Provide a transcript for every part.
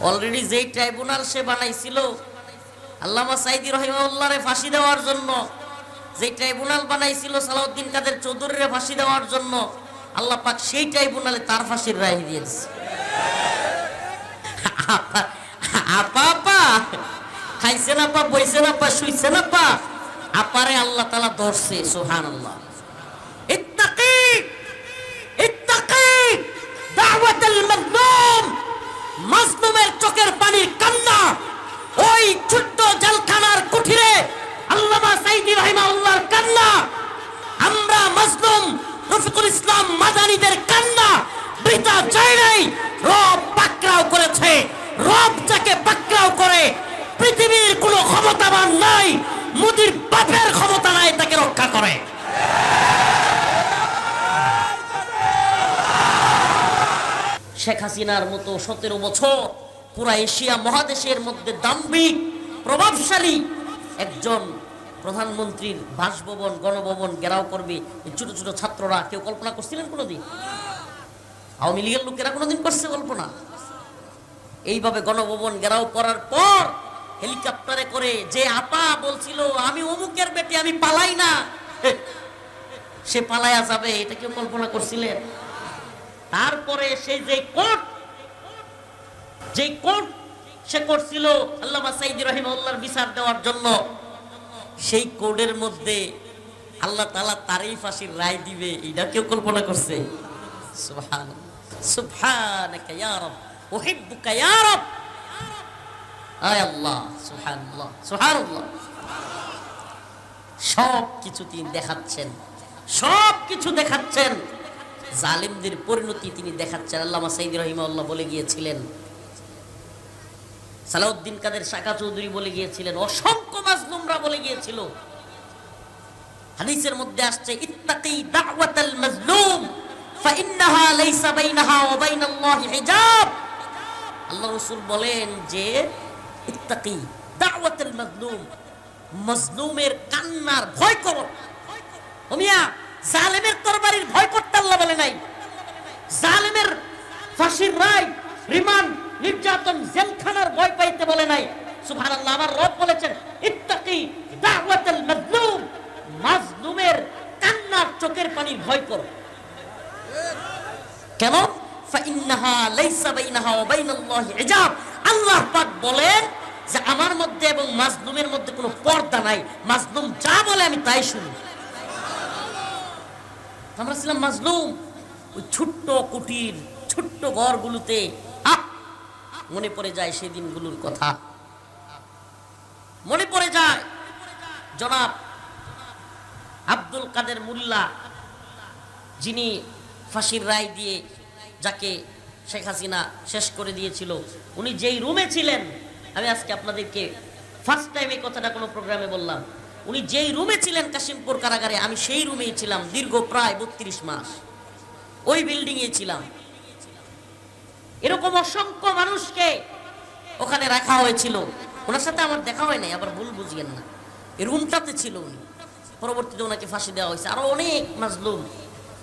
Already যেই tribunal সে বানাইছিল আল্লামা সাঈদী রাহিমাহুল্লাহরে ফাঁসি দেওয়ার জন্য, যেই ট্রাইব্যুনাল বানাইছিল সালাউদ্দিন কাদের চৌধুরীরে ফাঁসি দেওয়ার জন্য, আল্লাহ পাক সেই ট্রাইব্যুনালে তার ফাঁসির রায় দিয়ে দিয়েছে। আপা আপা খাইছেন, আপা বইছেন, আপা শুইছেন, আপা আপারে আল্লাহ তাআলা ধরছে। সুবহানাল্লাহ। ইত্তাকি ইত্তাকি দাওয়াতুল মাজলুম, মাজলুমের চোখের পানির কান্না ওই ছোট্ট জেলখানার কুঠিরে আল্লামা সাঈদী রাহিমাহুল্লাহর কান্না, আমরা মাজলুম রফিকুল ইসলাম মাদানীদের কান্না বৃথা যায় নাই। রব পাকড়াও করেছে, রব যাকে পাকড়াও করে পৃথিবীর কোনো ক্ষমতাবান নাই, মোদির বাপের ক্ষমতা নাই তাকে রক্ষা করে। শেখ হাসিনার মতো 17 বছর পুরা এশিয়া মহাদেশের মধ্যে দাম্ভিক প্রভাবশালী একজন প্রধানমন্ত্রীর বাসভবন গণভবন ঘেরাও করবে ছোট ছোট ছাত্ররা, কেউ কল্পনা করছিলেন কোনোদিন? আওয়ামী লীগের লোকেরা কোনোদিন করছে কল্পনা? এইভাবে গণভবন ঘেরাও করার পর হেলিকপ্টারে করে যে আপা বলছিল আমি অমুকের বেটি, আমি পালাই না, সে পালায়া যাবে, এটা কেউ কল্পনা করছিলেন? তারপরে সেই যে কোর্ট সে করছিল আল্লামা সাঈদী রাহিমাহুল্লাহর বিচার দেওয়ার জন্য, সেই কোর্টের মধ্যে আল্লাহ তাআলা তারই ফাঁসির রায় দিবে, এটা কেউ কল্পনা করছে? সুবহানাল্লাহ, সুবহানাকা ইয়া রাব, উহিব্বুকা ইয়া রাব। আয় আল্লাহ, সুবহানাল্লাহ, সুবহানাল্লাহ। সব কিছু তিনি দেখাচ্ছেন, সব কিছু দেখাচ্ছেন, জালিমদের পরিণতি তিনি দেখাচ্ছেন। আল্লামা সাঈদী রাহিমাহুল্লাহ বলে গিয়েছিলেন, সালাউদ্দিন কাদের শাকা চৌধুরী বলে গিয়েছিলেন, অসংখ্য মাজলুমরা বলে গিয়েছিল। হাদিসের মধ্যে আসছে ইত্তাকি দাওয়াতাল মাজলুম ফাইন্নাহা লাইসা বাইনাহা ওয়া বাইনাল্লাহি হিজাব। আল্লাহ রাসূল বলেন যে ইত্তাকি দাওয়াতাল মাজলুম, মাজলুমের কান্নার ভয় করো। ও মিয়া, জালেমের তরবারির ভয় করতে আল্লাহ বলে নাই, জালেমের ফাঁসির রায়, রিমান্ড, নির্যাতন, জেলখানার ভয় পাইতে বলে নাই। সুবহানাল্লাহ। আমার রব বলেছেন ইত্তাকি দাওয়াতুল মাজলুম, মাজলুমের কান্নার চোখের পানির ভয় করো। কেন? ফাইন্নাহা লাইসা বাইনাহা ওয়া বাইনাল্লাহি হিজাব। আল্লাহ পাক বলেন যে আমার মধ্যে এবং মাজলুমের মধ্যে কোনো পর্দা নাই, মাজলুম যা বলে আমি তাই শুনি। আমরা ছিলাম মাজলুম ওই ছোট্ট কুটির, ছোট্ট ঘরগুলোতে। মনে পড়ে যায় সেই দিনগুলোর কথা, মনে পড়ে যায় জনাব আব্দুল কাদের মোল্লা, যিনি ফাঁসির রায় দিয়ে যাকে শেখ হাসিনা শেষ করে দিয়েছিল, উনি যেই রুমে ছিলেন, আমি আজকে আপনাদেরকে ফার্স্ট টাইম এই কথাটা কোনো প্রোগ্রামে বললাম, উনি যেই রুমে ছিলেন কাশিমপুর কারাগারে, আমি সেই রুমেই ছিলাম দীর্ঘ প্রায় 32 মাস, ওই বিল্ডিংয়ে ছিলাম। এরকম অসংখ্য মানুষকে ওখানে রাখা হয়েছিল, ওনার সাথে আমার দেখা হয় নাই, আবার ভুল বুঝিয়েন না, এই রুমটাতে ছিল উনি। পরবর্তীতে ওনাকে ফাঁসি দেওয়া হয়েছে। আরো অনেক মাজলুম,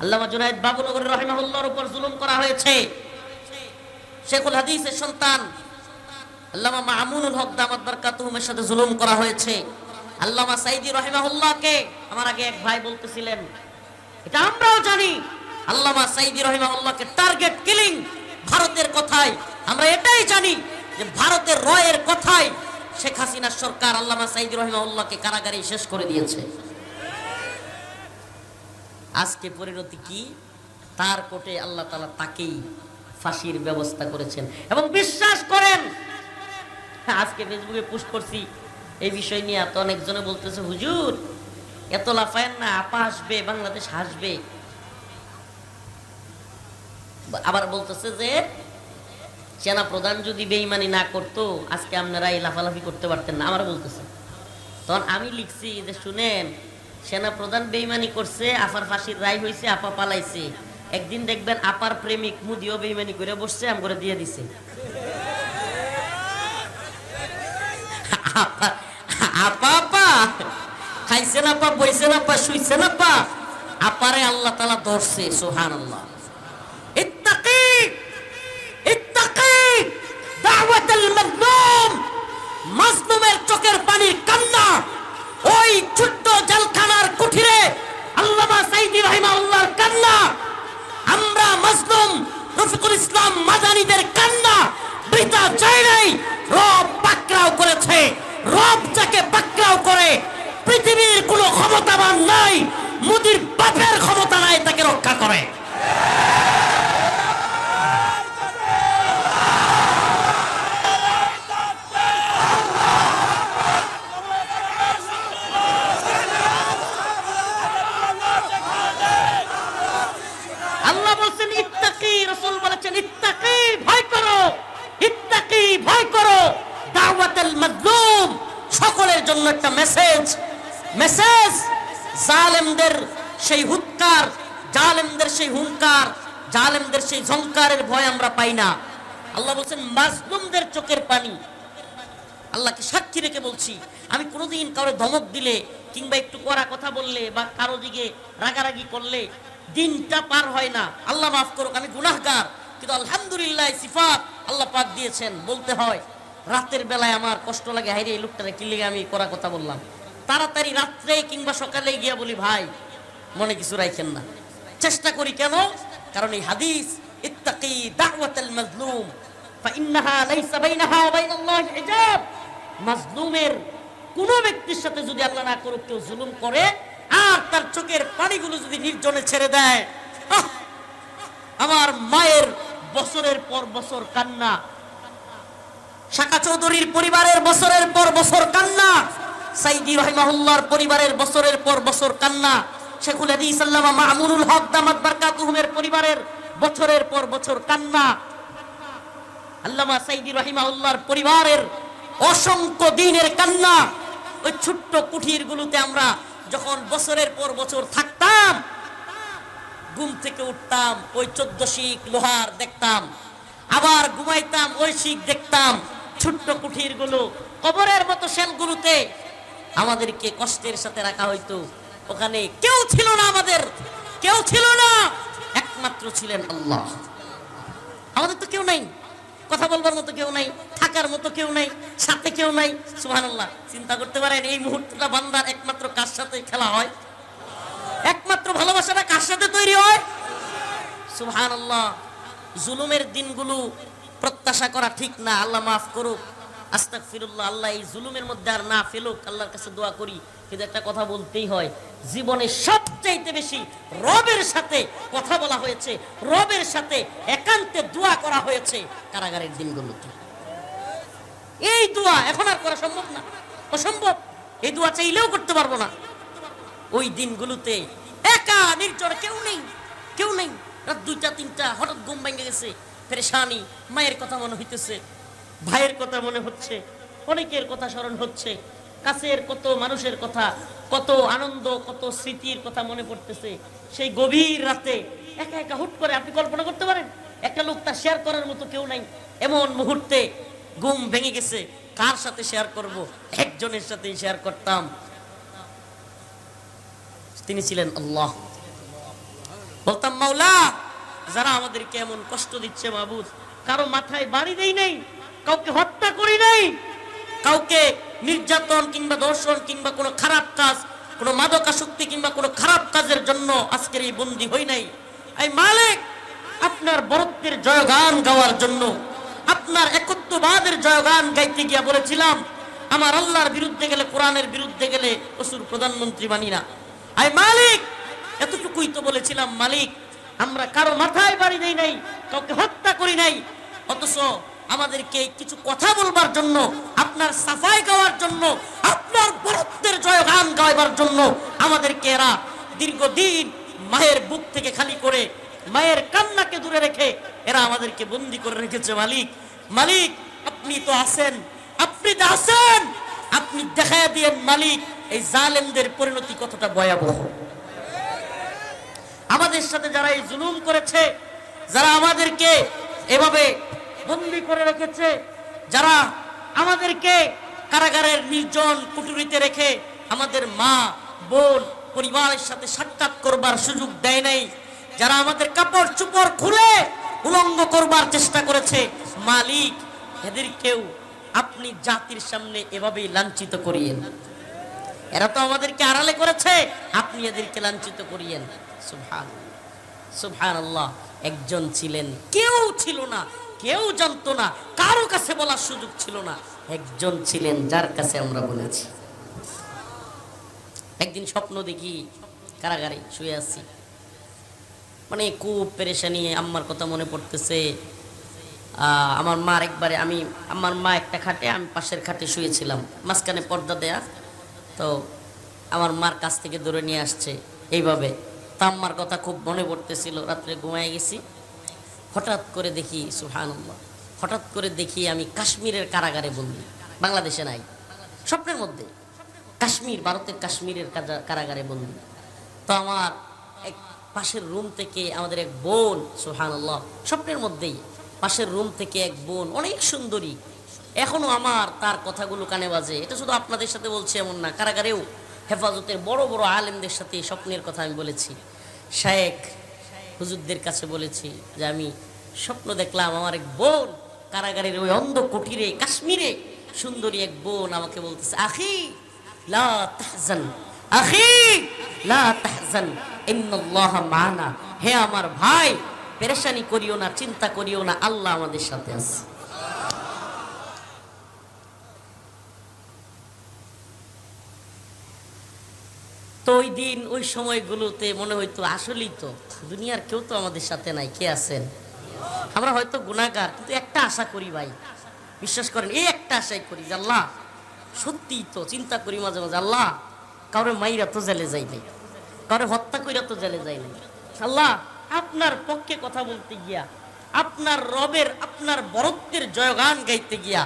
আল্লামা জুনায়েদ বাবুনগরী রাহিমাহুল্লাহর উপর জুলুম করা হয়েছে। শেখুল হাদিসের সন্তান আল্লামা মামুনুল হক দামাত বারকাতুহুমের সাথে জুলুম করা হয়েছে। আল্লামা সাঈদী রাহিমাহুল্লাহকে আমার আগে এক ভাই বলতেছিলেন, এটা আমরাও জানি, আল্লামা সাঈদী রাহিমাহুল্লাহকে টার্গেট কিলিং ভারতের কথায়, আমরা এটাই জানি যে ভারতের রয়ের কথায় শেখ হাসিনার সরকার আল্লামা সাঈদী রাহিমাহুল্লাহকে কারাগারে শেষ করে দিয়েছে। আজকে পরিণতি কি? তার কোর্টে আল্লাহ তাআলা তাকেই ফাঁসির ব্যবস্থা করেছেন। এবং বিশ্বাস করেন, আজকে ফেসবুকে পোস্ট করছি এই বিষয় নিয়ে, এত অনেকজনে বলতেছে হুজুর এত লাফায়েন না, আপা হাসবে, বাংলাদেশ হাসবে। আবার বলতেছে যে সেনা প্রধান যদি বেঈমানি না করতো আজকে আপনারা এই লাফালাফি করতে পারতেন না, আমার বলতেছে। তখন আমি লিখছি যে শুনেন, সেনা প্রধান বেঈমানি করছে, আপার ফাঁসির রায় হয়েছে, আপা পালাইছে, একদিন দেখবেন আপার প্রেমিক মুদিও বেঈমানি করে বসছে, আম করে দিয়ে দিছে। আপা আপা খাইছেন, আপা বইছেন, আপা শুইছেন, আপা আপারে আল্লাহ তাআলা ধরছে। সুবহানাল্লাহ। ইত্তাকি ইত্তাকি দাওয়াত দাওয়াতুল মাজলুম, মাজলুমের চোখের পানির কান্না। ওই ছোট্ট জেলখানার কুঠিরে আল্লামা সাঈদী রাহিমাহুল্লাহর কান্না, আমরা মাজলুম রফিকুল ইসলাম মাদানীদের কান্না বৃথা যায় নাই। রব পাকড়াও করেছে। রব যাকে পাকড়াও করে পৃথিবীর কোনো ক্ষমতাবান নাই, মোদির বাপের ক্ষমতা নাই তাকে রক্ষা করে। আল্লাহ বলেছেন ইত্তাকি, রাসূল বলেছেন ইত্তাকি, ভয় করো, ইত্তাকি, ভয় করো দাওয়াতুল মাজলুম। সকলের জন্য একটা মেসেজ, মেসেজ। জালেমদের সেই হুৎকার, জালেমদের সেই হুঙ্কার, জালেমদের সেই ঝংকারের ভয় আমরা পাই না। আল্লাহ বলেছেন মাজলুমদের চোখের পানি। আল্লাহকে সাক্ষী রেখে বলছি, আমি কোনোদিন কারো ধমক দিলে কিংবা একটু কড়া কথা বললে বা কারো দিকে রাগারাগি করলে দিনটা পার হয় না। আল্লাহ মাফ করুক, আমি গুনাহগার, কিন্তু আলহামদুলিল্লাহ সিফাত আল্লাহ পাক দিয়েছেন। বলতে হয় রাতের বেলায় আমার কষ্ট লাগে, হাইরে এই লোকটারে কি লেগে আমি কড়া কথা বললাম। তাড়াতাড়ি রাত্রে কিংবা সকালে গিয়া বলি ভাই মনে কিছু রাখেন না। চেষ্টা করি কেন? কারণ এই হাদিস ইত্তাকি দাওয়াতুল মাজলুম ফাইন্নাহা লাইসা বাইনাহা ওয়া বাইনাল্লাহি হিজাব। মাজলুমের কোন ব্যক্তির সাথে যদি আল্লাহ না করুক কেউ জুলুম করে আর তার চোখের পানিগুলো যদি নির্জনে ছেড়ে দেয়, আমার মায়ের বছরের পর বছর কান্না, শাকা চৌধুরীর পরিবারের বছরের পর বছর কান্না, সাঈদী রাহিমাহুল্লাহর পরিবারের বছরের পর বছর কান্না, শেখুল হাদিস আল্লামা মামুনুল হক দামাত বারকাতুহুমের পরিবারের বছরের পর বছর কান্না, আল্লামা সাঈদী রাহিমাহুল্লাহর পরিবারের অসংখ্য দিনের কান্না। ওই ছোট্ট কুঠিরগুলোতে আমরা যখন বছরের পর বছর থাকতাম, ঘুম থেকে উঠতাম ওই 14 শিক লোহার দেখতাম, আবার ঘুমাইতাম ওই শিক দেখতাম। ছোট্ট কুঠিরগুলো কবরের মতো সেলগুলোতে আমাদেরকে কষ্টের সাথে রাখা হইতো। ওখানে কেউ ছিল না, আমাদের কেউ ছিল না, একমাত্র ছিলেন আল্লাহ। আমাদের তো কেউ নাই, কথা বলবার মতো কেউ নাই, থাকার মতো কেউ নাই, সাথে কেউ নাই। সুবহানাল্লাহ, চিন্তা করতে পারেন এই মুহূর্তটা বান্দার একমাত্র কার সাথে খেলা হয়, একমাত্র ভালোবাসাটা কার সাথে তৈরি হয়? সুবহানাল্লাহ। জুলুমের দিনগুলো প্রত্যাশা করা ঠিক না, আল্লাহ মাফ করুক, আস্তাগফিরুল্লাহ। আল্লাহ এই জুলুমের মধ্যে আর না ফেলুক, আল্লাহর কাছে দোয়া করি। কিন্তু একটা কথা বলতেই হয়, জীবনে সবচাইতে বেশি রবের সাথে কথা বলা হয়েছে, রবের সাথে একান্তে দোয়া করা হয়েছে কারাগারের দিনগুলোতে। এই দোয়া এখন আর করা সম্ভব না, অসম্ভব। এই দোয়া চাইলেও করতে পারবো না। ওই দিনগুলোতে একা নির্জন, কেউ নেই, কেউ নেই। রাত 2টা 3টা হঠাৎ ঘুম ভেঙে গেছে, পেরেশানি, মায়ের কথা মনে হইতেছে, ভাইয়ের কথা মনে হচ্ছে, অনেকের কথা স্মরণ হচ্ছে, কাছের কত মানুষের কথা, কত আনন্দ, কত স্মৃতির কথা মনে পড়তেছে। সেই গভীর রাতে একা একা হুট করে, আপনি কল্পনা করতে পারেন একটা লোক তার শেয়ার করার মতো কেউ নাই, এমন মুহূর্তে ঘুম ভেঙে গেছে। কার সাথে শেয়ার করব? একজনের সাথেই শেয়ার করতাম, তিনি ছিলেন আল্লাহ। বলতাম মাওলা, যারা আমাদেরকে এমন কষ্ট দিচ্ছে মাবুদ, কারো মাথায় বাড়ি দেই নাই, কাউকে হত্যা করি নাই, কাউকে নির্যাতন কিংবা ধর্ষণ কিংবা কোনো খারাপ কাজ, কোনো মাদকাসক্তি কিংবা কোনো খারাপ কাজের জন্য আজকের এই বন্দী হই নাই। এই মালিক, আপনার বরত্বের জয়গান গাওয়ার জন্য, আপনার একত্ববাদের জয়গান গাইতে গিয়া বলেছিলাম, আমার আল্লাহর বিরুদ্ধে গেলে, কোরআনের বিরুদ্ধে গেলে অসুর প্রধানমন্ত্রী মানি না। আই মালিক, এতটুকুই তো বলেছিলাম মালিক, আমরা কারো মাথায় বাড়ি দেই নাই, কাউকে হত্যা করি নাই, অথচ আমাদেরকে কিছু কথা বলবার জন্য, আপনার সাফাই গাওয়ার জন্য, আপনার বরত্বের জয়গান গাইবার জন্য আমাদেরকে এরা দীর্ঘদিন মায়ের বুক থেকে খালি করে, মায়ের কান্নাকে দূরে রেখে এরা আমাদেরকে বন্দী করে রেখেছে। মালিক, মালিক আপনি তো আছেন, আপনি তো আছেন, আপনি দেখায় দিয়েন মালিক এই জালেমদের পরিণতি কতটা ভয়াবহ। আমাদের সাথে যারা এই জুলুম করেছে, যারা আমাদেরকে এভাবে বন্দী করে রেখেছে, যারা আমাদেরকে কারাগারের নির্জন কুঠুরিতে রেখে আমাদের মা বোন পরিবারের সাথে সাক্ষাৎ করবার সুযোগ দেয় নাই, যারা আমাদের কাপড় চোপড় খুলে উলঙ্গ করবার চেষ্টা করেছে, মালিক এদেরকেও আপনি জাতির সামনে এভাবেই লাঞ্ছিত করিয়েন। এরা তো আমাদেরকে আড়ালে করেছে, আপনি এদেরকে লাঞ্ছিত করিয়েন। সুবহানাল্লাহ, সুবহানাল্লাহ। একজন ছিলেন, কেউ ছিল না, কেউ জানতো না, কারো কাছে বলার সুযোগ ছিল না। একজন ছিলেন যার কাছে আমরা বলেছি। একদিন স্বপ্ন দেখি কারাগারে শুয়ে আছি, মানে খুব পেরেশানি, আম্মার কথা মনে পড়তেছে। আমার মা একবারে, আমার মা একটা খাটে, আমি পাশের খাটে শুয়েছিলাম, মাঝখানে পর্দা দেয়া। তো আমার মার কাছ থেকে ধরে নিয়ে আসছে এইভাবে। তা আম্মার কথা খুব মনে পড়তেছিল, রাত্রে ঘুমায় গেছি। হঠাৎ করে দেখি, সুবহানাল্লাহ, হঠাৎ করে দেখি আমি কাশ্মীরের কারাগারে বন্দী, বাংলাদেশে নাই, স্বপ্নের মধ্যে কাশ্মীর, ভারতের কাশ্মীরের কারাগারে বন্দী। তো আমার এক পাশের রুম থেকে আমাদের এক বোন, সুবহানাল্লাহ, স্বপ্নের মধ্যেই পাশের রুম থেকে এক বোন, অনেক সুন্দরী, এখনো আমার তার কথাগুলো কানে বাজে। এটা শুধু আপনাদের সাথে বলছি এমন না, কারাগারেও হেফাজতের বড় বড় আলেমদের সাথে স্বপ্নের কথা আমি বলেছি, শায়েখ হুজুরদের কাছে বলেছি যে আমি স্বপ্ন দেখলাম আমার এক বোন কারাগারের ওই অন্ধ কুটিরে কাশ্মীরে সুন্দরী এক বোন আমাকে বলতেছে, আখি লা তাহজান, আখি লা তাহজান, ইন্নাল্লাহা মা'না। হে আমার ভাই, পেরেশানি করিও না, চিন্তা করিও না, আল্লাহ আমাদের সাথে আছে। তো ওই দিন ওই সময়গুলোতে মনে হইতো আসলেই তো দুনিয়ার কেউ তো আমাদের সাথে নাই, কে আছেন? আমরা হয়তো গুনাহগার, কিন্তু একটা আশা করি ভাই, বিশ্বাস করেন, এই একটা আশাই করি যে আল্লাহ সত্যি তো চিন্তা করি মাঝে মাঝে, আল্লাহ কাউরে মাইরা তো জেলে যাই নাই, কাউরে হত্যা কইরা তো জেলে যাই নাই, আল্লাহ আপনার পক্ষে কথা বলতে গিয়া, আপনার রবের, আপনার বরত্বের জয়গান গাইতে গিয়া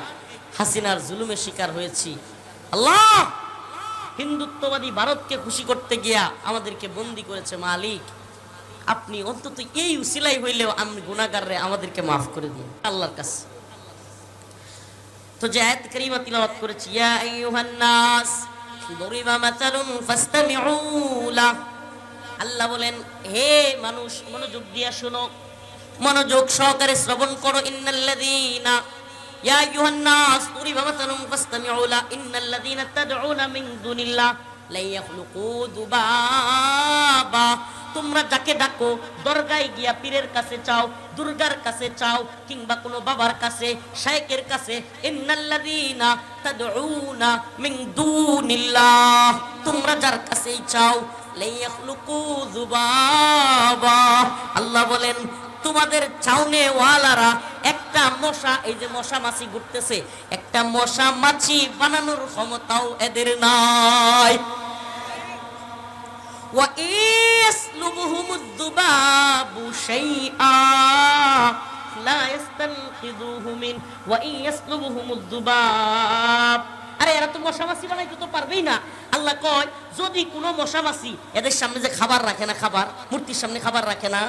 হাসিনার জুলুমের শিকার হয়েছি। আল্লাহ হিন্দুত্ববাদী ভারতকে খুশি করতে গিয়া আমাদেরকে বন্দী করেছে, মালিক আপনি অন্তত এই উসিলাই হইলেও আমি গুনাহগাররে আমাদেরকে মাফ করে দিন আল্লাহর কাছে। তো যে আয়াত কারীমা তিলাওয়াত করেছি, ইয়া আইয়ুহান নাস দরিবা মাসালুন ফাসতামিউ লা, আল্লাহ বলেন হে মানুষ মনোযোগ দিয়া শোনো, মনোযোগ সহকারে শ্রবণ করো। ইন্নাল্লাযীনা ইয়া আইয়ুহান নাস দরিবা মাসালুন ফাসতামিউ লা ইন্নাল্লাযীনা তাদউনা মিন দুনিল্লাহ লা ইয়াখলুকু যুবাবা, তোমরা যাকে ডাকো, দরগায় গিয়া পীরের কাছে চাও, দুর্গার কাছে চাও, কিংবা কোনো বাবার কাছে, শায়েখের কাছে, ইন্নাল্লাযীনা তাদউনা মিন দুনিল্লাহ, তোমরা যার কাছেই চাও, লা ইয়াখলুকু যুবাবা, আল্লাহ বলেন তোমাদের চাউনে ওয়ালারা একটা মশা, এই যে মশা মাছি ঘুরতেছে, একটা মশা মাছি বানানোর ক্ষমতাও এদের নাই। ওয়া ইয়াসলুবুহুমুদ যুবাবু শাইআ লা ইস্তানকিযুহু মিন ওয়া ইয়াসলুবুহুমুদ যুবাব, আরে এরা তো মশা মাছি বানাইতে তো পারবেই না। আল্লাহ কয় যদি কোনো মশা মাছি এদের সামনে যে খাবার রাখে না, খাবার মূর্তির সামনে খাবার রাখে না,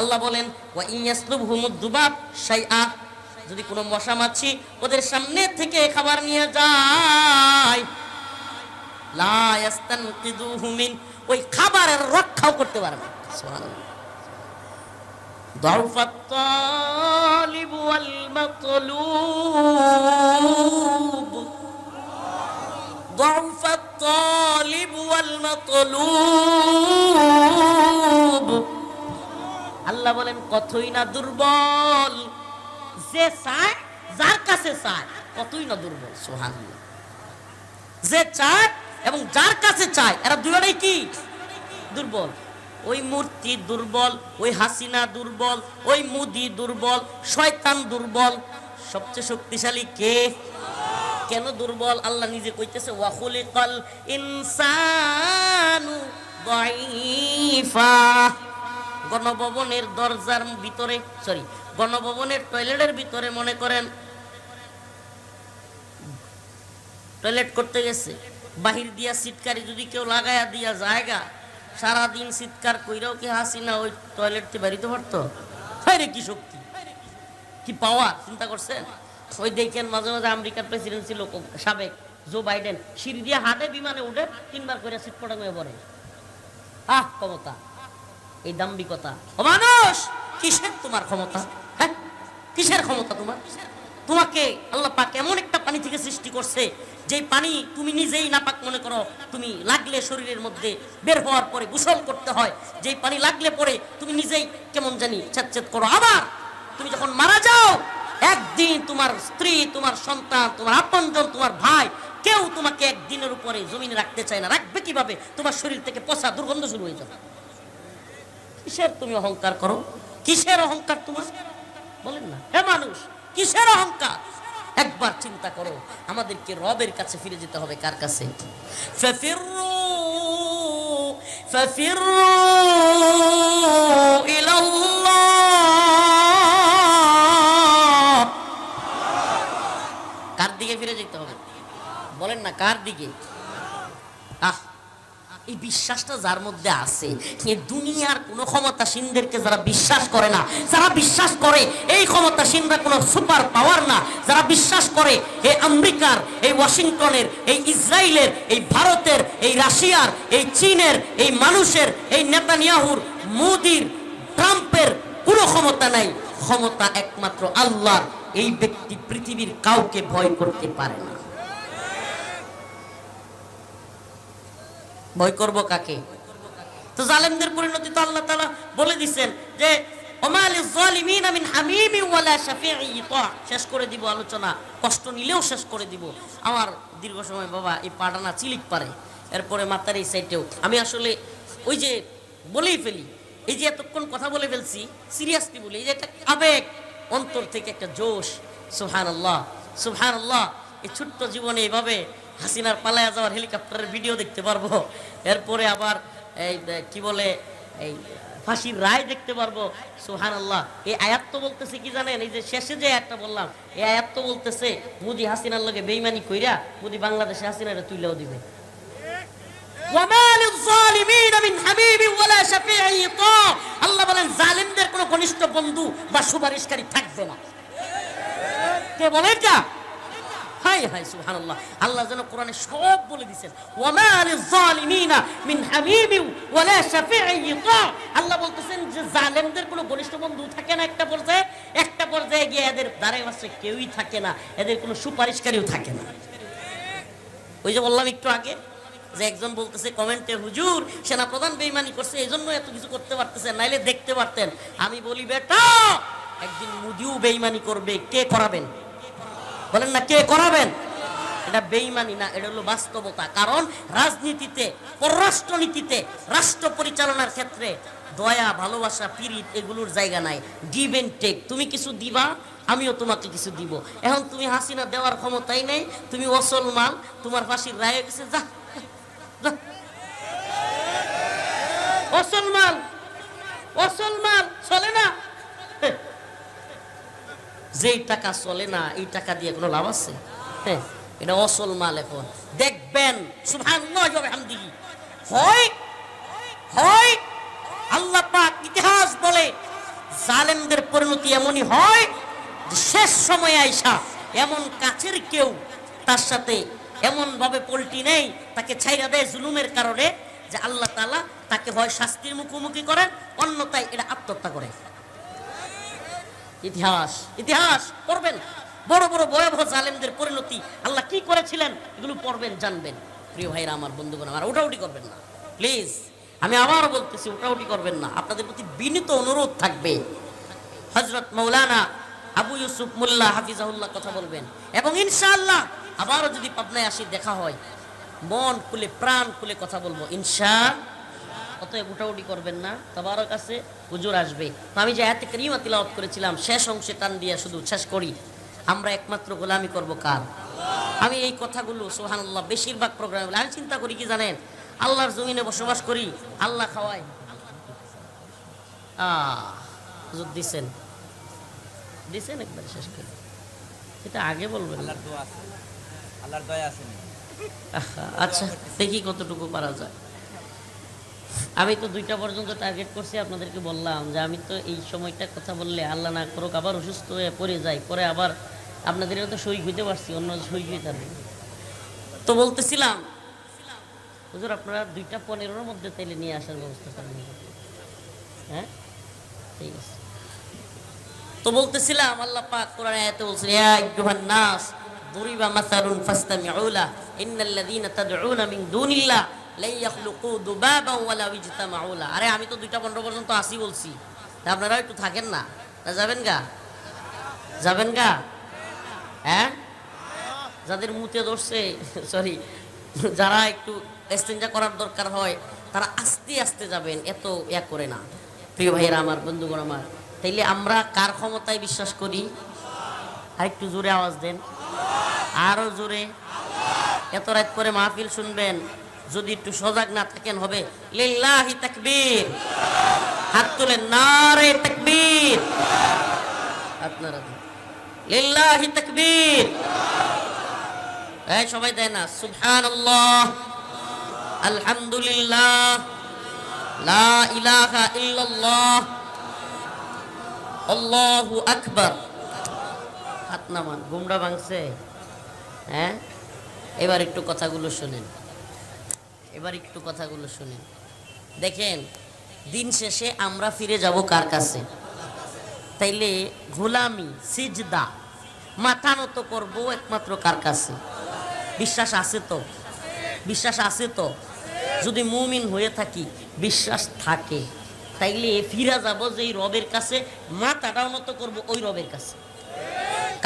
আল্লাহ বলেন ওয়া ইয়াসলুবহুমুদ যুবাব শাইআ, যদি কোনো মশা মাছি ওদের সামনে থেকে খাবার নিয়ে যায়, লা ইস্তানকিযুহু মিন, ওই খাবারের রক্ষাও করতে পারবে না। সুবহানাল্লাহ। দাউফাত তালিব ওয়াল মাতলুব, দাউফাত তালিব ওয়াল মাতলুব, আল্লাহ বলেন কতই না দুর্বল, যে চায় যার কাছে চায় কতই না দুর্বল। সুবহানাল্লাহ। যে চায় এবং যার কাছে চায় এরা দুজনেই কি দুর্বল। ওই মূর্তি দুর্বল, ওই হাসিনা দুর্বল, ওই মুদি দুর্বল, শয়তান দুর্বল, সবচেয়ে শক্তিশালী কে? কেন দুর্বল? আল্লাহ নিজে কইতেছে ওয়া খুলিকাল ইনসানু দাঈফা, গণভবনের দরজার ভিতরে, গণভবনের টয়লেটের ভিতরে মনে করেন টয়লেট করতে গেছে, বাহির দিয়া সিটকারি যদি কেউ লাগায়া দিয়া জায়গা, সারাদিন চিৎকার কইরাও কি হাসিনা ওই টয়লেট থেকে বেরিতে পারতো? রে কি শক্তি, কি পাওয়ার, চিন্তা করছেন? ওই দেখেন মাঝে মাঝে আমেরিকার প্রেসিডেন্ট ছিল সাবেক জো বাইডেন, সিঁড়ি দিয়ে হাঁটে, বিমানে উঠে, 3 বার করে সিট পড়া হয়ে পড়ে। ক্ষমতা, এই দাম্ভিকতা। ও মানুষ, কিসের তোমার ক্ষমতা? হ্যাঁ, কিসের ক্ষমতা তোমার? তোমাকে আল্লাহ পাক এমন একটা পানি থেকে সৃষ্টি করছে যেই পানি তুমি নিজেই নাপাক মনে করো, তুমি লাগলে শরীরের মধ্যে বের হওয়ার পরে গোসল করতে হয়, যেই পানি লাগলে পরে তুমি নিজেই কেমন জানি ছেদ করো। আবার তুমি যখন মারা যাও, একদিন তোমার স্ত্রী, তোমার সন্তান, তোমার আপনজন, তোমার ভাই কেউ তোমাকে একদিনের উপরে জমিনে রাখতে চায় না। রাখবে কিভাবে? তোমার শরীর থেকে পচা দুর্গন্ধ শুরু হয়ে যাবে। কিসের তুমি অহংকার করো? কিসের অহংকার তোমার? বলেন না হে মানুষ, কিসের অহংকার? একবার চিন্তা করো, আমাদেরকে রবের কাছে ফিরে যেতে হবে। কার কাছে? ফাফিরু ফাফিরু ইলাল্লাহ। কার দিকে ফিরে যেতে হবে? বলেন না কার দিকে? এই বিশ্বাসটা যার মধ্যে আছে, এই দুনিয়ার কোন ক্ষমতাসীনদেরকে যারা বিশ্বাস করে না, যারা বিশ্বাস করে এই ক্ষমতাসীনরা কোনো সুপার পাওয়ার না, যারা বিশ্বাস করে এই আমেরিকার, এই ওয়াশিংটনের, এই ইসরায়েলের, এই ভারতের, এই রাশিয়ার, এই চীনের, এই মানুষের, এই নেতানিয়াহুর, মোদির, ট্রাম্পের কোনো ক্ষমতা নাই, ক্ষমতা একমাত্র আল্লাহর, এই ব্যক্তি পৃথিবীর কাউকে ভয় করতে পারে না। ভয় করব কাকে? তো জালেমদের পরিণতি তো আল্লাহ তাআলা বলে দিবেন যে ওমালিজ জালিমিনা মিন হামিমি ওয়ালা শাফিঈ ইতা। শেষ করে দিব আলোচনা, কষ্ট নিলেও শেষ করে দিব। আমার দীর্ঘ সময় বাবা এই পাডানা চিলিক পারে, এরপরে মাতার এই সাইডেও আমি আসলে ওই যে বলেই ফেলি, এই যে এতক্ষণ কথা বলে ফেলছি সিরিয়াসলি বলি, এই যে একটা আবেগ, অন্তর থেকে একটা জোশ। সুবহানাল্লাহ সুবহানাল্লাহ। এই ছোট্ট জীবনে এইভাবে হাসিনার পালায়া যাওয়ার হেলিকপ্টারের ভিডিও দেখতে পারবো, এরপরে আবার এই কি বলে এই ফাঁসির রায় দেখতে পারবো। সুবহানাল্লাহ। এই আয়াত তো বলতেছে কি জানেন? এই যে শেষে যে আয়াতটা বললাম, এই আয়াত তো বলতেছে মোদি হাসিনার লগে বেঈমানি কইরা মোদি বাংলাদেশে হাসিনারে তুইলেও দিবে। আল্লাহ বলেন জালিমদের কোনো ঘনিষ্ঠ বন্ধু বা সুপারিশকারী থাকবে না। কে বলে এটা? হাই হাই সুবহানাল্লাহ। আল্লাহ যেন কোরআনে সব বলে দিয়েছেন, ওয়ামা লিজ জালিমিনা মিন হামিমি ওয়ালা শাফিঈ ইতা। আল্লাহ বলতেছেন যে জালেমদের কোনো ঘনিষ্ঠ বন্ধু থাকে না একটা পর্যায়ে গিয়ে এদের দ্বারে পাশে কেউই থাকে না, এদের কোনো সুপারিশকারীও থাকে না। ওই যে বললাম একটু আগে যে একজন বলতেছে কমেন্টে, হুজুর সেনাপ্রধান বেঈমানি করছে এইজন্য এত কিছু করতে পারতেছেন, নাইলে দেখতে পারতেন। আমি বলি বেটা, একদিন মোদিও বেঈমানি করবে। কে করাবেন? বলেন না কে করাবেন? এটা বেঈমানি না, এটা হলো বাস্তবতা। কারণ রাজনীতিতে, পররাষ্ট্রনীতিতে, রাষ্ট্র পরিচালনার ক্ষেত্রে দয়া, ভালোবাসা, পীড়িত এগুলোর জায়গা নাই। Give and take. তুমি কিছু দিবা, আমিও তোমাকে কিছু দিব। এখন তুমি হাসিনা দেওয়ার ক্ষমতাই নেই, তুমি অসল মাল, তোমার ফাঁসির রায় গেছে, যা অসল মাল, অসল মাল চলে না। যেই টাকা চলে না, এই টাকা দিয়ে কোনো লাভ আছে? হ্যাঁ, এটা অসল মাল। এখন দেখবেন সুবহানাল্লাহ ওয়া বিহামদিহি, হয় হয় আল্লাহ পাক ইতিহাস বলে জালেমদের পরিণতি এমনই হয় যে শেষ সময়ে আইসা এমন কাছের কেউ তার সাথে এমন ভাবে পল্টি নেই, তাকে ছাইরা দেয় জুলুমের কারণে, যে আল্লাহ তাআলা তাকে হয় শাস্তির মুখোমুখি করেন, অন্যথায় এটা আত্মহত্যা করে। ইতিহাস ইতিহাস পড়বেন, বড় বড় ভয়াবহ জালেমদের পরিণতি আল্লাহ কি করেছিলেন, এগুলো পড়বেন, জানবেন। প্রিয় ভাইরা আমার, বন্ধুগণ আমার, ওটাউটি করবেন না প্লিজ। আমি আবারও বলতেছি, ওটাউটি করবেন না। আপনাদের প্রতি বিনীত অনুরোধ থাকবে, হযরত মাওলানা আবু ইউসুফ মোল্লা হাফিজাহুল্লাহ কথা বলবেন, এবং ইনশাআল্লাহ আবারও যদি পাবনায় আসি দেখা হয়, মন খুলে প্রাণ খুলে কথা বলবো ইনশাআল্লাহ। অতএব উঠাউটি করবেন না। তাবারক আছে, হুজুর আসবে। তো আমি যে আয়াতে কারিমা তিলাওয়াত করেছিলাম, শেষ অংশে টান দিয়ে শুধু শেষ করি, আমরা একমাত্র গোলামি করব কার? আমি এই কথাগুলো সুবহানাল্লাহ বেশিরভাগ প্রোগ্রামে বলি। আমি চিন্তা করি কি জানেন, আল্লাহর জমিনে বসবাস করি, আল্লাহ খাওয়ায়। হুজুর দিছেন দিছেন একবার শেষ করে, এটা আগে বলবেন। আল্লাহর দোয়া আছে, আল্লাহর দয়া আছে। আচ্ছা দেখি কতটুকু পারা যায়। আমি তো 2টা পর্যন্ত টার্গেট করছি, আপনাদেরকে বললাম যে আমি তো এই সময়টা কথা বললে আল্লাহ না করুক আবার অসুস্থ হয়ে পড়ে যাই, পরে আবার আপনাদের তো শহীদ হইতে পারছি, অন্য শহীদ হইতে পারবে। তো বলতেছিলাম হুজুর আপনারা 2:15-র মধ্যে তাইলে নিয়ে আসার ব্যবস্থা করেন। হ্যাঁ ঠিক আছে। তো বলতেছিলাম আল্লাহ পাক কোরআনে আয়াতে বলছেন ইয়া আইয়ুহান নাস দুরিবা মাসালুন ফাসতামিউ লা ইন্নাল্লাযীনা তাদউনা মিন দুনিল্লাহ লা ইয়াখলুকু দুবাবান ওয়ালা ইজতামাউ লা। আরে আমি তো 2:15 পর্যন্ত আসি বলছি, তা আপনারা একটু থাকেন না, তা যাবেন গা হ্যাঁ? যাদের মুতে ধরছে সরি, যারা একটু ইস্তেঞ্জা করার দরকার হয় তারা আস্তে আস্তে যাবেন, এত করে না। প্রিয় ভাইয়েরা আমার, বন্ধুগণ আমার, তাইলে আমরা কার ক্ষমতায় বিশ্বাস করি? আর একটু জোরে আওয়াজ দেন, আরো জোরে। এত রাত করে মাহফিল শুনবেন, যদি একটু সজাগ না থাকেন হবে লিল্লাহি তাকবীর। হাত তুলেন, নারে তাকবীর। আপনারা লিল্লাহি তাকবীর। এই সবাই দেয় না সুবহানাল্লাহ, আলহামদুলিল্লাহ, লা ইলাহা ইল্লাল্লাহ, আল্লাহু আকবার। হাত নামান, গুমরা ভাঙছে। হ্যাঁ, এবার একটু কথাগুলো শুনেন, দেখেন দিন শেষে আমরা ফিরে যাব কার কাছে? তাইলে গোলামি, সিজদা, মাথা নত করবো একমাত্র কার কাছে? বিশ্বাস আছে তো? যদি মুমিন হয়ে থাকি, বিশ্বাস থাকে, তাইলে ফিরে যাব যেই রবের কাছে, মাথাটাও নত করবো ওই রবের কাছে।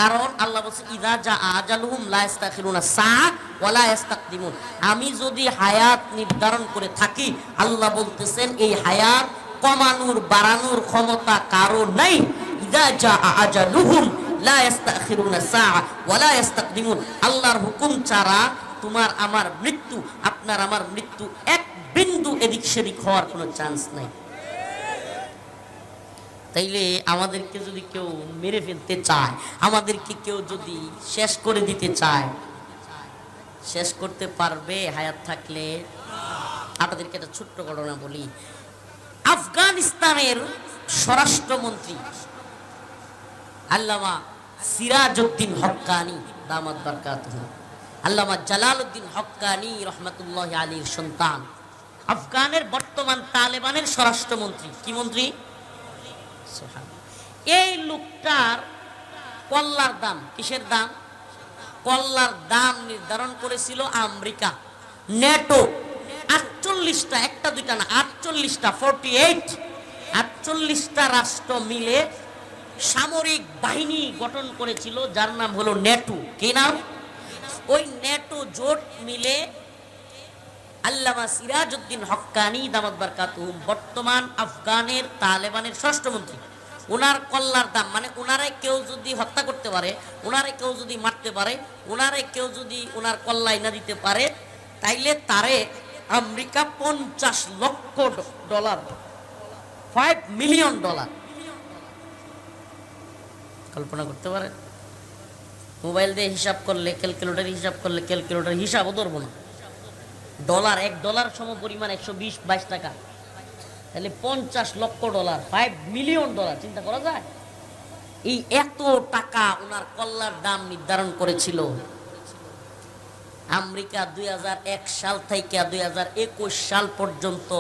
কারণ আল্লাহ বলছে ইযা জা আজালুহুম লা ইস্তাখিরুনা সাআ ওয়া লা ইস্তাকদিমুন। আমি যদি হায়াত নির্ধারণ করে থাকি, আল্লাহ বলতেছেন এই হায়াত কমানোর বাড়ানোর ক্ষমতা কারো নাই। ইযা জা আজালুহুম লা ইস্তাখিরুনা সাআ ওয়া লা ইস্তাকদিমুন। আল্লাহর হুকুম ছাড়া তোমার আমার মৃত্যু, আপনার আমার মৃত্যু এক বিন্দু এদিক সেদিক হওয়ার কোনো চান্স নাই। তাইলে আমাদেরকে যদি কেউ মেরে ফেলতে চায়, আমাদেরকে কেউ যদি শেষ করে দিতে চায়, শেষ করতে পারবে হায়াত থাকলে? আপনাদেরকে একটা ছোট্ট ঘটনা বলি। আফগানিস্তানের স্বরাষ্ট্রমন্ত্রী আল্লামা সিরাজউদ্দিন হক্কানি দামাত বারকাতুহু, আল্লামা জালালউদ্দিন হক্কানি রহমাতুল্লাহি আলাইহির সন্তান, আফগানের বর্তমান তালেবানের স্বরাষ্ট্রমন্ত্রী। কি মন্ত্রী? এই লোকটার কল্লার দাম, কিসের দাম? কল্লার দাম নির্ধারণ করেছিল আমেরিকা, নেটো। 48টা, একটা দুইটা না, 48টা, 48টা রাষ্ট্র মিলে সামরিক বাহিনী গঠন করেছিল, যার নাম হলো নেটো। কি নাম? ওই নেটো জোট মিলে আল্লামা সিরাজউদ্দিন হক্কানি দামাত বারকাতুহু বর্তমান আফগানের তালেবানের স্বরাষ্ট্রমন্ত্রী, ওনার কল্লার দাম, মানে ওনারে কেউ যদি হত্যা করতে পারে, ওনারে কেউ যদি মারতে পারে, ওনারে কেউ যদি ওনার কল্লায় না দিতে পারে, তাইলে তারে আমেরিকা $50 লক্ষ, $5 মিলিয়ন। কল্পনা করতে পারে? মোবাইল দিয়ে হিসাব করলে, ক্যালকুলেটর হিসাব করলে, ক্যালকুলেটর হিসাবও ধরবো না। $1 সম পরিমাণ 120-22 টাকা, তাহলে $50 লক্ষ, $5 মিলিয়ন। চিন্তা করা যায়? এই এত টাকা ওনার কল্লার দাম নির্ধারণ করেছিল আমেরিকা। 2001 সাল থেকে 2021 সাল পর্যন্ত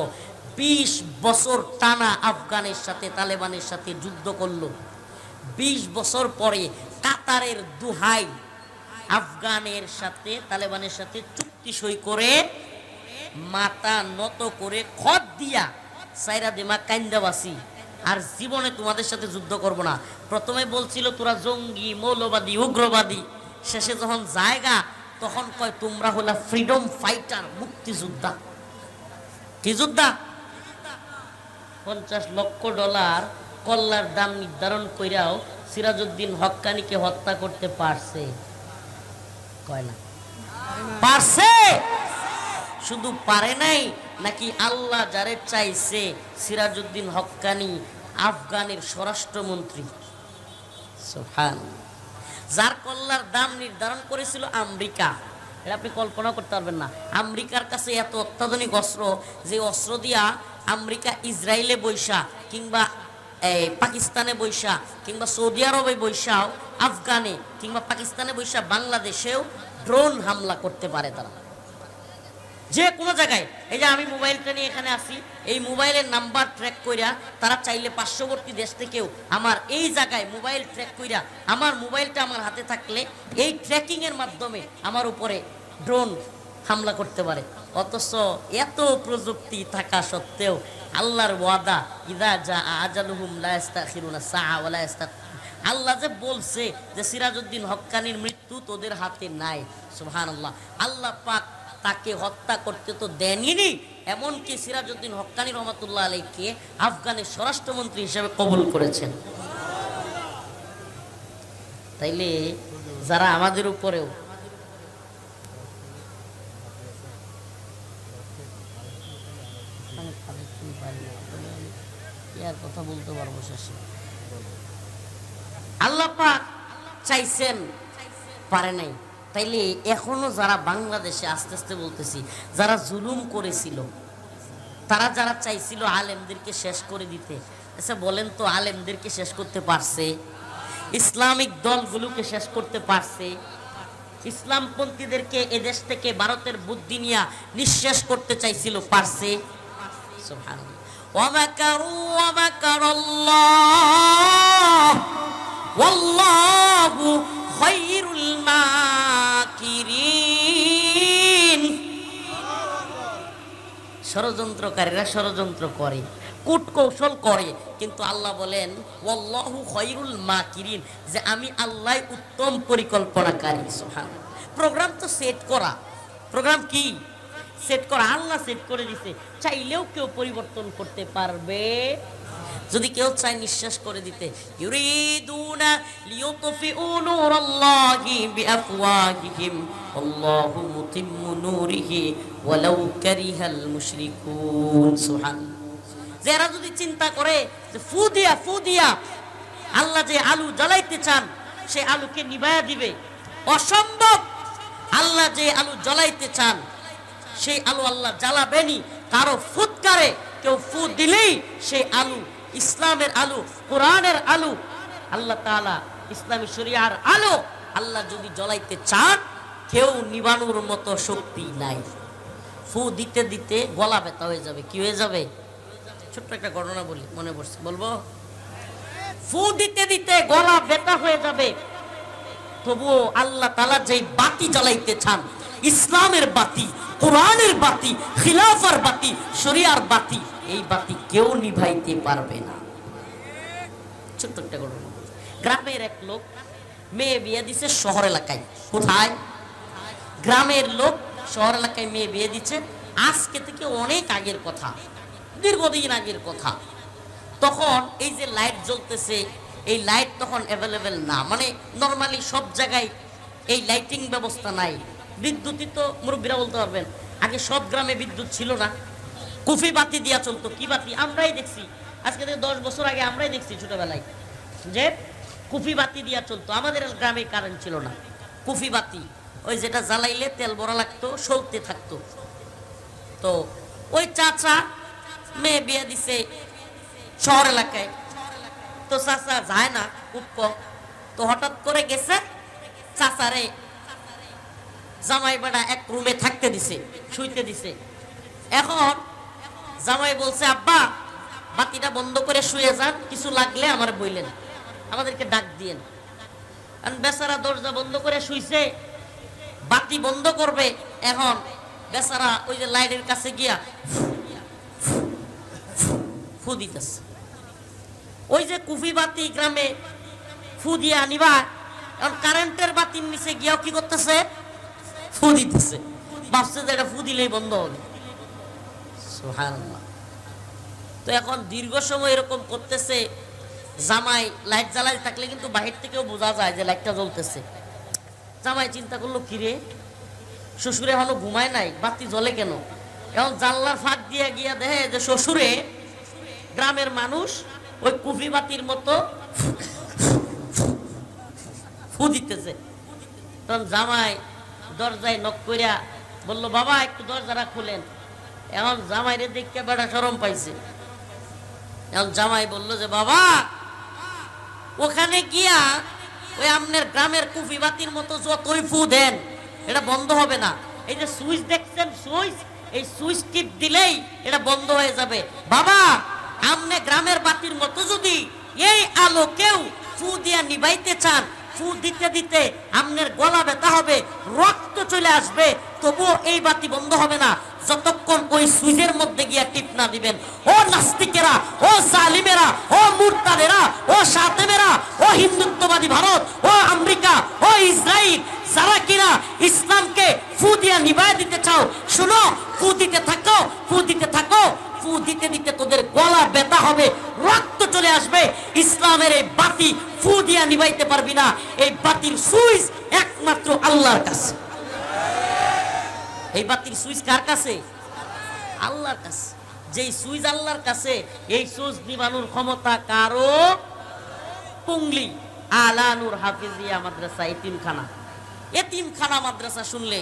20 বছর টানা আফগানের সাথে তালেবানের সাথে যুদ্ধ করলো। 20 বছর পরে কাতারের দুহাই আফগানের সাথে তালেবানের সাথে চুক্তি সই করে, মাথা নত করে, খত দিয়া সাইরা দিমা কাইন্দাবাসী, আর জীবনে তোমাদের সাথে যুদ্ধ করব না। প্রথমে বলছিল তোরা জঙ্গি, মৌলবাদী, উগ্রবাদী, শেষে যখন জায়গা তখন কয় তোমরা হলা ফ্রিডম ফাইটার, মুক্তিযোদ্ধা। কি যোদ্ধা? $50 লক্ষ কল্লার দাম নির্ধারণ কইরাও সিরাজউদ্দিন হক্কানিকে হত্যা করতে পারছে? কয় না পারছে? শুধু পারে নাই, নাকি আল্লাহ যারে চাইছে সিরাজউদ্দিন হক্কানি আফগানের স্বরাষ্ট্রমন্ত্রী, সুবহানাল্লাহ, যার কল্লার দাম নির্ধারণ করেছিল আমেরিকা। এটা আপনি কল্পনা করতে পারবেন না। আমেরিকার কাছে এত অত্যাধুনিক অস্ত্র, যে অস্ত্র দিয়া আমেরিকা ইসরায়েলে বৈশা, কিংবা পাকিস্তানে বৈশা, কিংবা সৌদি আরবে বৈশাও আফগানে, কিংবা পাকিস্তানে বৈশা বাংলাদেশেও ড্রোন হামলা করতে পারে তারা। যে কোনো জায়গায়। এই যে আমি মোবাইলটা নিয়ে এখানে আসি, এই মোবাইলের নাম্বার ট্র্যাক কইরা তারা চাইলে পার্শ্ববর্তী দেশ থেকেও আমার এই জায়গায় মোবাইল ট্র্যাক কইরা আমার মোবাইলটা আমার হাতে থাকলে এই ট্র্যাকিংয়ের মাধ্যমে আমার উপরে ড্রোন হামলা করতে পারে। অথচ এত প্রযুক্তি থাকা সত্ত্বেও আল্লাহর ওয়াদা, ইদা যা আজালুহুম লা ইস্তাখিরুনা সাআ ওয়া লা ইস্তাকবিরুন, আল্লাহ যে বলছে যে সিরাজউদ্দিন হক্কানির মৃত্যু তোদের হাতে নাই, সুবহানাল্লাহ। আল্লাহ পাক তাকে হত্যা করতে তো দেনইনি, এমনকি সিরাজউদ্দিন হক্কানি রহমাতুল্লাহ আলাইহিকে আফগানের স্বরাষ্ট্রমন্ত্রী হিসেবে কবুল করেছেন। তাইলে যারা আমাদের উপরেও কথা বলতে পারবো শেষে, আল্লাহ পাক চাইছেন, পারে নাই। তাইলে এখনো যারা বাংলাদেশে আস্তে আস্তে বলতেছি যারা জুলুম করেছিল, তারা যারা চাইছিল আলেমদেরকে শেষ করে দিতে, আচ্ছা বলেন তো আলেমদেরকে শেষ করতে পারছে? ইসলামিক দলগুলোকে শেষ করতে পারছে? ইসলামপন্থীদেরকে এদেশ থেকে ভারতের বুদ্ধি নিয়ে নিঃশেষ করতে চাইছিল, পারছে? সুবহানাল্লাহ। ওয়ামাকারু ওয়ামাকারাল্লাহ ওয়াল্লাহু খায়রুল মাকিরিন। ষড়যন্ত্রকারীরা ষড়যন্ত্র করে, কূট কৌশল করে, কিন্তু আল্লাহ বলেন ওয়াল্লাহু খায়রুল মাকিরিন, যে আমি আল্লাহ উত্তম পরিকল্পনাকারী। সুবহানাল্লাহ। প্রোগ্রাম তো সেট করা, প্রোগ্রাম কি সেট করা, আল্লাহ সেট করে দিছে, চাইলেও কেউ পরিবর্তন করতে পারবে? যদি কেউ চায় নিঃশ্বাস করে দিতে, ইউরিদুনা লিইউতফিউ নূরাল্লাহি বিআফওয়াহিহিম আল্লাহু মুতিম্মু নূরিহি ওয়ালাউ কারিহাল মুশরিকুন। সুবহানাল্লাহ। যারা যদি চিন্তা করে যে ফু দিয়া আল্লাহ যে আলু জ্বালাইতে চান সে আলুকে নিভায়া দিবে, অসম্ভব। আল্লাহ যে আলু জ্বালাইতে চান সেই আলু আল্লাহ জ্বালাবেনি। কারো ফুৎকারে কেউ ফু দিলেই সেই আলু ইসলামের আলু, কোরআনের আলু, আল্লাহ তাআলা ইসলামী শরিয়ার আলো আল্লাহ যদি জ্বলাইতে চান কেউ নিবানোর মতো শক্তি নাই। ফু দিতে দিতে গলা ব্যথা হয়ে যাবে। কি হয়ে যাবে? ছোট্ট একটা ঘটনা বলি, মনে পড়ছে, বলবো? ফু দিতে দিতে গলা ব্যথা হয়ে যাবে, তবুও আল্লাহ তাআলা যেই বাতি জ্বালাইতে চান, ইসলামের বাতি, কোরআনের বাতি, খিলাফার বাতি, শরিয়ার বাতি, এই বাতি কেউ নিভাইতে পারবে না। ছোট্ট একটা ঘটনা। গ্রামের এক লোক মেয়ে বিয়ে দিছে শহর এলাকায়। কোথায়? গ্রামের লোক শহর এলাকায় মেয়ে বিয়ে দিচ্ছে। আজকে থেকে অনেক আগের কথা, দীর্ঘদিন আগের কথা। তখন এই যে লাইট জ্বলতেছে, এই লাইট তখন অ্যাভেলেবেল না, মানে নর্মালি সব জায়গায় এই লাইটিং ব্যবস্থা নাই। বিদ্যুৎই তো মুরব্বীরা বলতে পারবেন, আগে সব গ্রামে বিদ্যুৎ ছিল না, কুফি বাতি দিয়া চলতো। কি বাতি? আমরাই দেখছি, আজকে থেকে 10 বছর আগে আমরাই দেখছি ছোটবেলায় যে কুফি বাতি দিয়া চলতো। আমাদের গ্রামে কারেন্ট ছিল না, কুফি বাতি, ওই যেটা জ্বালাইলে তেল ভরা লাগতো, সলতে থাকতো। তো ওই চাচা মেয়ে বিয়ে দিছে শহর এলাকায়, তো চাচা যায় না, খুব কম। তো হঠাৎ করে গেছে, চাচারে জামাই বেড়া এক রুমে থাকতে দিছে, শুইতে দিছে। এখন জামাই বলছে, আব্বা বাতিটা বন্ধ করে শুয়ে যান, কিছু লাগলে আমার বললেন, আমাদেরকে ডাক দিয়েন। বেচারা দরজা বন্ধ করে শুইছে, বাতি বন্ধ করবে, এখন বেচারা ওই যে লাইটের কাছে গিয়া ফু দিতেছে। ওই যে কুফি বাতি গ্রামে ফু দিয়া নিবা, এখন কারেন্টের বাতির নিচে গিয়াও কি করতেছে? ফু দিতেছে। ভাবছে যে এটা ফু দিলেই বন্ধ হবে। সুবহানাল্লাহ। তো এখন দীর্ঘ সময় এরকম করতেছে। জামাই লাইট জ্বালাই থাকলে কিন্তু বাহির থেকেও বোঝা যায় যে লাইটটা জ্বলতেছে। জামাই চিন্তা করলো, কিরে শ্বশুরে এখনো ঘুমায় নাই, বাতি জ্বলে কেন? এখন জানলার ফাঁক দিয়ে গিয়া দেখে যে শ্বশুরে, গ্রামের মানুষ, ওই কুফি বাতির মতো ফু দিতেছে। তখন জামাই দরজায় নক করিয়া বলল, বাবা একটু দরজাটা খুলেন। এখন জামাইরে দেখতে বেড়া শরম পাইছে। এখন জামাই বলল যে, বাবা ওখানে গিয়া ওই আপনার গ্রামের কুফি বাতির মতো যতই ফু দেন এটা বন্ধ হবে না। এই যে সুইচ দেখছেন, সুইচ, এই সুইচ টিপ দিলেই এটা বন্ধ হয়ে যাবে। বাবা, আমনে গ্রামের বাতির মতো যদি এই আলো কেউ ফু দিয়া নিভাইতে চান, ফু দিতে দিতে আমনের গলা ব্যথা হবে, রক্ত চলে আসবে, তবুও এই বাতি বন্ধ হবে না যতক্ষণ ওই সুইচের মধ্যে গিয়া টিপ না দিবেন। ও নাস্তিকেরা, ও জালিমেরা, ও মুরতাদেরা, ও সাতেমেরা, ও হিন্দুত্ববাদী ভারত, ও আমেরিকা, ও ইসরায়েল, যারা কিনা ইসলামকে ফু দিয়া নিভাই দিতে চাও, শুনো, ফু দিতে থাকো, ফু দিতে থাকো, ফু দিতে দিতে তোদের গলা ব্যথা হবে, রক্ত চলে আসবে। ইসলামের এই বাতি ফু দিয়া নিভাইতে পারবি না। এই বাতির সুইচ একমাত্র আল্লাহর কাছে। এই বাতির সুইচ কার কাছে? আল্লাহর কাছে। যেই সুইচ আল্লাহর কাছে, এই সুইচ নিবানোর ক্ষমতা কারো পুংলি। আলানুর হাফিজিয়া মাদ্রাসা এতিমখানা। এতিমখানা মাদ্রাসা শুনলে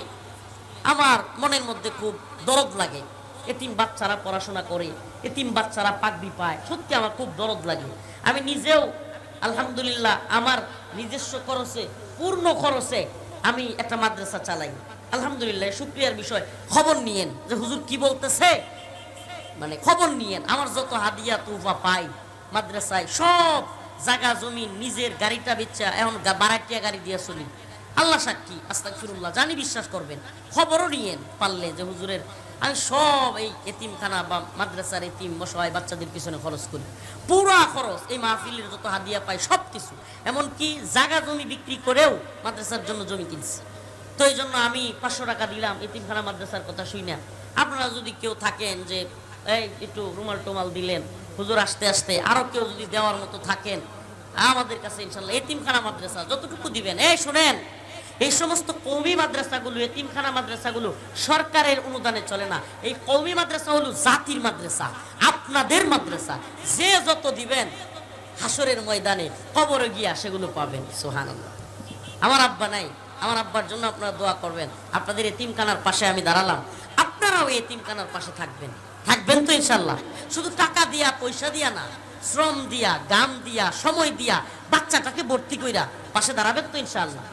আমার মনের মধ্যে খুব দরদ লাগে। এতিম বাচ্চারা পড়াশোনা করে, এতিম বাচ্চারা পাগড়ি পায়, সত্যি আমার খুব দরদ লাগে। আমি নিজেও আলহামদুলিল্লাহ আমার নিজস্ব খরচে, পূর্ণ খরচে আমি একটা মাদ্রাসা চালাই। আলহামদুলিল্লাহ, শুকরিয়ার বিষয়। খবর নিয়েন যে হুজুর কি বলতেছে, মানে খবর নিয়েন। আমার যত হাদিয়া তুফা পাই মাদ্রাসায়, সব জায়গা জমি নিজের গাড়িটা বেচা এখন বারাটিয়া গাড়ি দিয়ে চলি। আল্লাহ সাক্ষী, আস্তাগফিরুল্লাহ, জানি বিশ্বাস করবেন। খবরও নিয়েন পারলে যে হুজুরের আমি সব এই এতিমখানা বা মাদ্রাসার এতিম অসহায় বাচ্চাদের পিছনে খরচ করি। পুরা খরচ এই মাহফিলের যত হাদিয়া পাই সব কিছু, এমনকি জায়গা জমি বিক্রি করেও মাদ্রাসার জন্য জমি কিনছি। তো এই জন্য আমি 500 টাকা দিলাম এতিমখানা মাদ্রাসার কথা শুই না। আপনারা যদি কেউ থাকেন যে এই একটু রুমাল টুমাল দিলেন হুজুর আসতে আসতে, আরো কেউ যদি দেওয়ার মতো থাকেন আমাদের কাছে ইনশাল্লাহ এতিমখানা মাদ্রাসা যতটুকু দিবেন। এই শুনেন, এই সমস্ত কওমি মাদ্রাসাগুলো, এতিমখানা মাদ্রাসাগুলো সরকারের অনুদানে চলে না। এই কওমি মাদ্রাসা হলো জাতির মাদ্রাসা, আপনাদের মাদ্রাসা। যে যত দিবেন হাসরের ময়দানে কবরে গিয়া সেগুলো পাবেন। সুবহানাল্লাহ। আমার আব্বা নাই, আমার আব্বার জন্য আপনারা দোয়া করবেন। আপনাদের এতিমখানার পাশে আমি দাঁড়ালাম, আপনারাও এতিমখানার পাশে থাকবেন। থাকবেন তো ইনশাল্লাহ? শুধু টাকা দিয়া, পয়সা দিয়া না, শ্রম দিয়া, গাম দিয়া, সময় দিয়া বাচ্চাটাকে ভর্তি কইরা পাশে দাঁড়াবেন তো ইনশাল্লাহ?